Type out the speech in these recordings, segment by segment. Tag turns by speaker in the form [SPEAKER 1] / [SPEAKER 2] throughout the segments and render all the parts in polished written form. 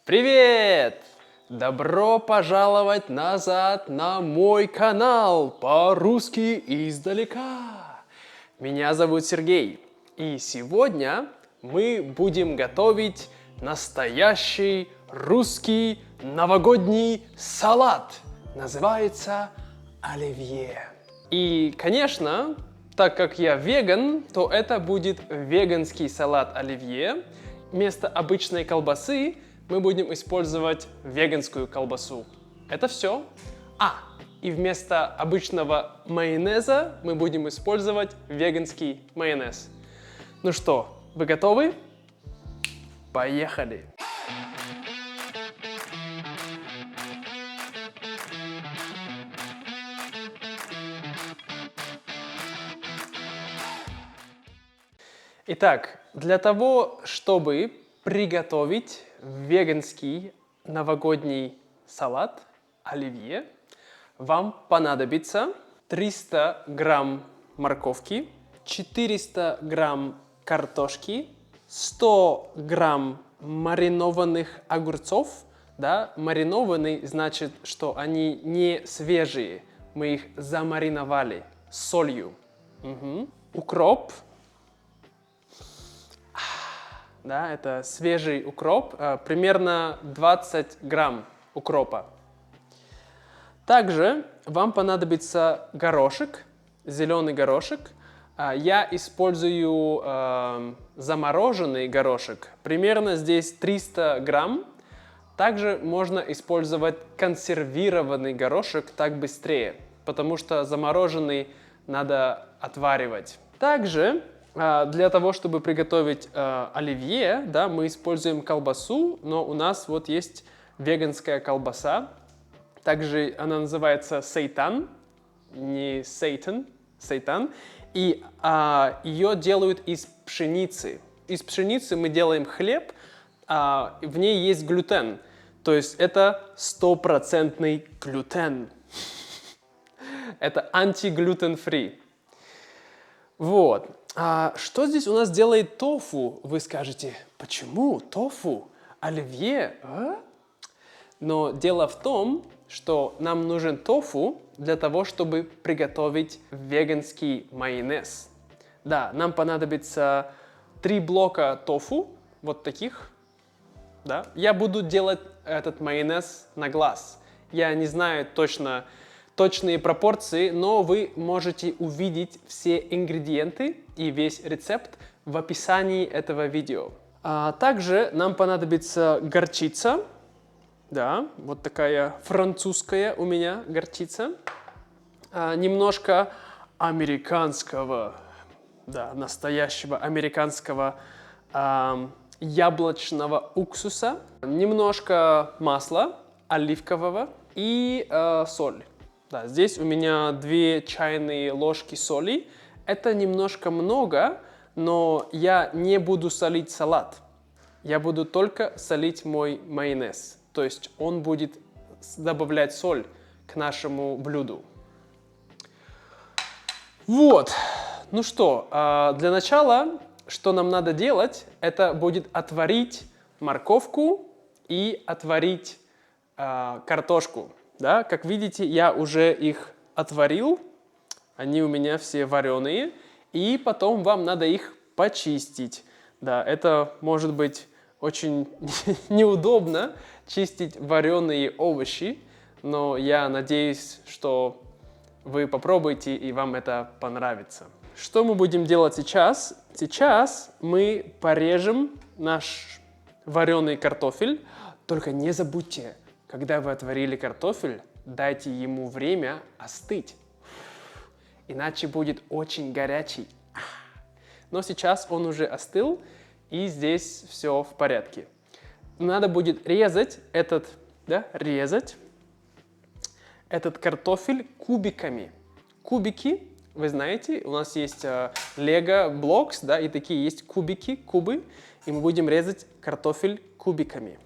[SPEAKER 1] Привет! Добро пожаловать назад на мой канал по-русски издалека. Меня зовут Сергей, и сегодня мы будем готовить настоящий русский новогодний салат. Называется оливье. И, конечно, так как я веган, то это будет веганский салат оливье. Вместо обычной колбасы мы будем использовать веганскую колбасу. Это все. И вместо обычного майонеза мы будем использовать веганский майонез. Ну что, вы готовы? Поехали! Итак, для того, чтобы приготовить веганский новогодний салат оливье, вам понадобится 300 грамм морковки, 400 грамм картошки, 100 грамм маринованных огурцов. Да? Маринованный значит, что они не свежие. Мы их замариновали солью. Укроп. Да, это свежий укроп, примерно 20 грамм укропа. Также вам понадобится горошек, зеленый горошек. Я использую замороженный горошек, примерно здесь 300 грамм. Также можно использовать консервированный горошек, так быстрее, потому что замороженный надо отваривать. Также для того, чтобы приготовить оливье, да, мы используем колбасу, но у нас вот есть веганская колбаса. Также она называется сейтан, не сейтан, сейтан. И ее делают из пшеницы. Из пшеницы мы делаем хлеб, в ней есть глютен. То есть это 100% глютен. Это антиглютен-фри. Вот. Что здесь у нас делает тофу? Вы скажете, почему тофу? Оливье? Но дело в том, что нам нужен тофу для того, чтобы приготовить веганский майонез. Да, нам понадобится 3 блока тофу, вот таких. Да. Я буду делать этот майонез на глаз. Я не знаю точные пропорции, но вы можете увидеть все ингредиенты и весь рецепт в описании этого видео. Также нам понадобится горчица. Да, вот такая французская у меня горчица. Немножко американского, да, настоящего американского яблочного уксуса. Немножко масла оливкового и соль. Да, здесь у меня 2 чайные ложки соли. Это немножко много, но я не буду солить салат. Я буду только солить мой майонез. То есть он будет добавлять соль к нашему блюду. Вот. Ну что, для начала, что нам надо делать, это будет отварить морковку и отварить картошку. Да, как видите, я уже их отварил, они у меня все вареные, и потом вам надо их почистить. Да, это может быть очень неудобно чистить вареные овощи, но я надеюсь, что вы попробуете и вам это понравится. Что мы будем делать сейчас? Сейчас мы порежем наш вареный картофель, только не забудьте, когда вы отварили картофель, дайте ему время остыть, иначе будет очень горячий. Но сейчас он уже остыл, и здесь все в порядке. Надо будет резать этот картофель кубиками. Кубики, вы знаете, у нас есть Lego Blocks, да, и такие есть кубики, кубы, и мы будем резать картофель кубиками.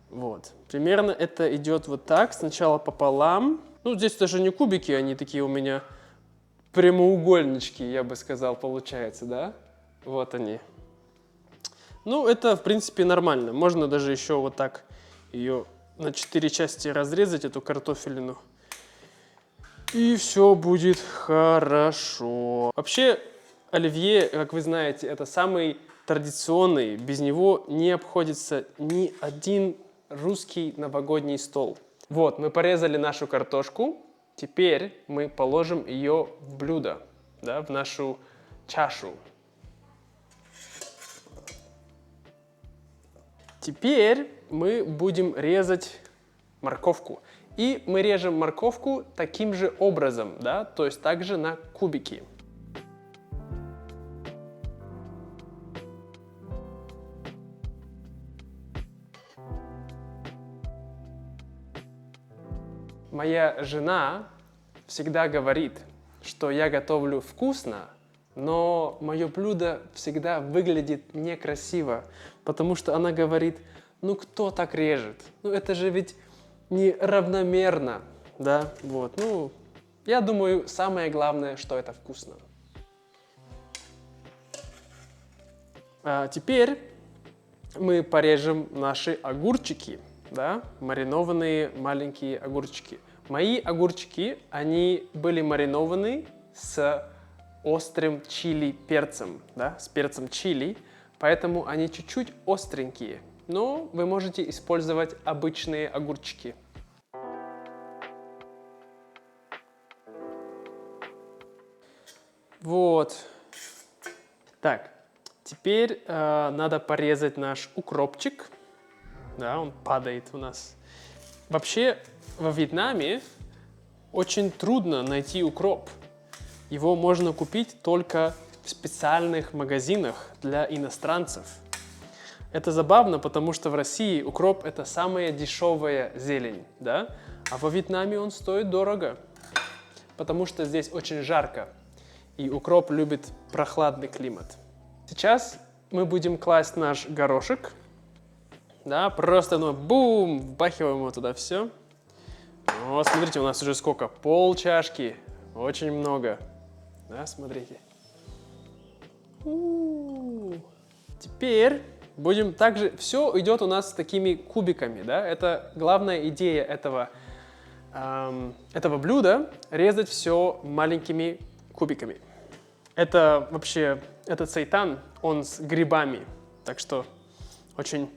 [SPEAKER 1] Вот. Примерно это идет вот так. Сначала пополам. Ну, здесь даже не кубики, они такие у меня прямоугольнички, я бы сказал, получается, да? Вот они. Ну, это, в принципе, нормально. Можно даже еще вот так ее на 4 части разрезать, эту картофелину. И все будет хорошо. Вообще, оливье, как вы знаете, это самый традиционный. Без него не обходится ни один русский новогодний стол. Вот, мы порезали нашу картошку. Теперь мы положим ее в блюдо, да, в нашу чашу. Теперь мы будем резать морковку. И мы режем морковку таким же образом, да, то есть также на кубики. Моя жена всегда говорит, что я готовлю вкусно, но мое блюдо всегда выглядит некрасиво, потому что она говорит, ну кто так режет? Ну это же ведь неравномерно, да, вот, ну, я думаю, самое главное, что это вкусно. А теперь мы порежем наши огурчики, да, маринованные маленькие огурчики. Мои огурчики, они были маринованы с острым чили перцем, да, с перцем чили, поэтому они чуть-чуть остренькие. Но вы можете использовать обычные огурчики. Вот. Так, теперь надо порезать наш укропчик. Да, он падает у нас. Вообще, во Вьетнаме очень трудно найти укроп. Его можно купить только в специальных магазинах для иностранцев. Это забавно, потому что в России укроп – это самая дешевая зелень, да? А во Вьетнаме он стоит дорого, потому что здесь очень жарко, и укроп любит прохладный климат. Сейчас мы будем класть наш горошек, да, просто, ну, бум, вбахиваем его туда все. Вот, смотрите, у нас уже сколько? Пол чашки, очень много, да, смотрите. Теперь будем также, все идет у нас такими кубиками, да, это главная идея этого блюда, резать все маленькими кубиками. Это вообще, этот сейтан, он с грибами, так что очень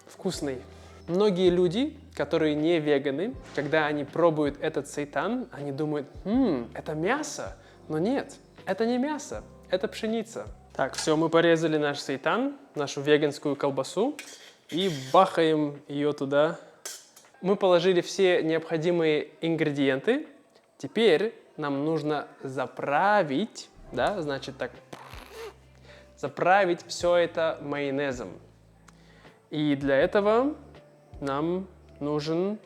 [SPEAKER 1] вкусный. Многие люди, которые не веганы, когда они пробуют этот сейтан, они думают, это мясо, но нет, это не мясо, это пшеница. Так, все, мы порезали наш сейтан, нашу веганскую колбасу и бахаем ее туда. Мы положили все необходимые ингредиенты. Теперь нам нужно заправить, да, значит так, заправить все это майонезом. И для этого нам нужны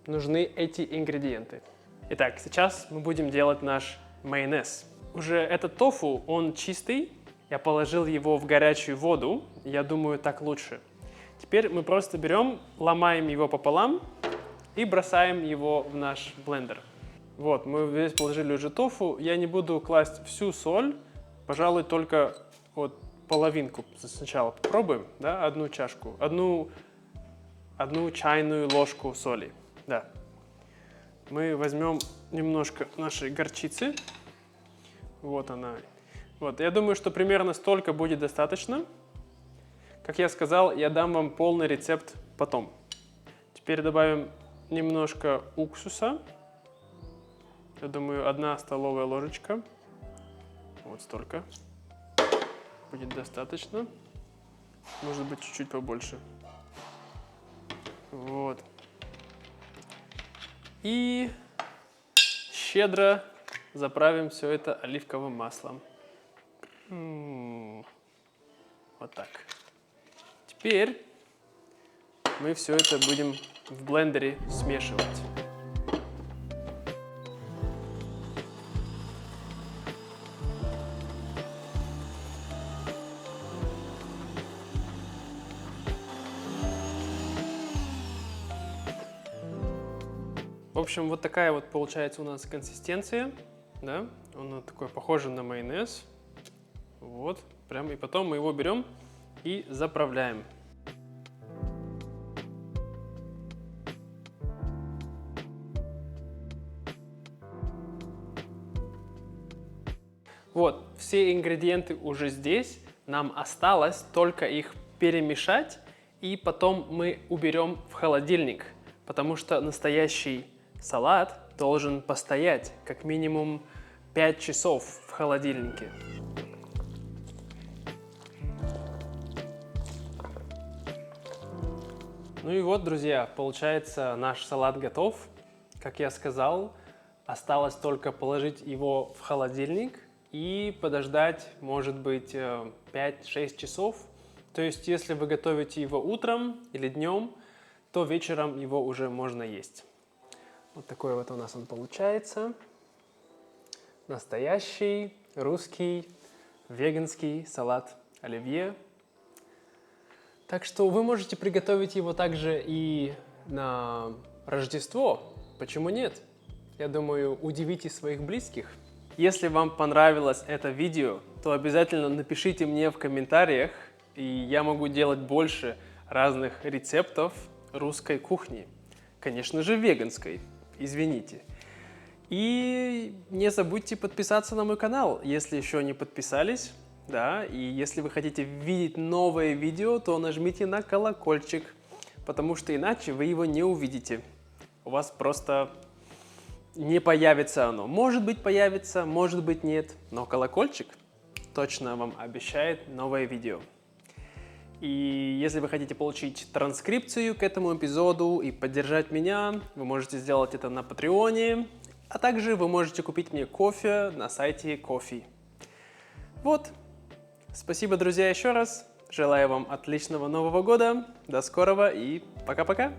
[SPEAKER 1] эти ингредиенты. Итак, сейчас мы будем делать наш майонез. Уже этот тофу, он чистый. Я положил его в горячую воду. Я думаю, так лучше. Теперь мы просто берем, ломаем его пополам и бросаем его в наш блендер. Вот, мы здесь положили уже тофу. Я не буду класть всю соль. Пожалуй, только вот половинку сначала попробуем, да, одну чашку, одну чайную ложку соли, да. Мы возьмем немножко нашей горчицы, вот она. Вот, я думаю, что примерно столько будет достаточно. Как я сказал, я дам вам полный рецепт потом. Теперь добавим немножко уксуса. Я думаю, 1 столовая ложечка. Вот столько. Будет достаточно. Может быть, чуть-чуть побольше. Вот. И щедро заправим все это оливковым маслом. Вот так. Теперь мы все это будем в блендере смешивать. В общем, вот такая вот получается у нас консистенция, да? Он такой похож на майонез. Вот. Прям, и потом мы его берем и заправляем. Вот, все ингредиенты уже здесь. Нам осталось только их перемешать, и потом мы уберем в холодильник, потому что настоящий салат должен постоять как минимум 5 часов в холодильнике. Ну и вот, друзья, получается, наш салат готов. Как я сказал, осталось только положить его в холодильник и подождать, может быть, 5-6 часов. То есть, если вы готовите его утром или днем, то вечером его уже можно есть. Вот такой вот у нас он получается. Настоящий русский веганский салат оливье. Так что вы можете приготовить его также и на Рождество. Почему нет? Я думаю, удивите своих близких. Если вам понравилось это видео, то обязательно напишите мне в комментариях, и я могу делать больше разных рецептов русской кухни. Конечно же, веганской, извините. И не забудьте подписаться на мой канал, если еще не подписались. Да, и если вы хотите видеть новые видео, то нажмите на колокольчик, потому что иначе вы его не увидите. У вас просто не появится оно. Может быть появится, может быть нет, но колокольчик точно вам обещает новое видео. И если вы хотите получить транскрипцию к этому эпизоду и поддержать меня, вы можете сделать это на Патреоне, а также вы можете купить мне кофе на сайте Ko-fi. Вот. Спасибо, друзья, еще раз. Желаю вам отличного Нового года. До скорого и пока-пока.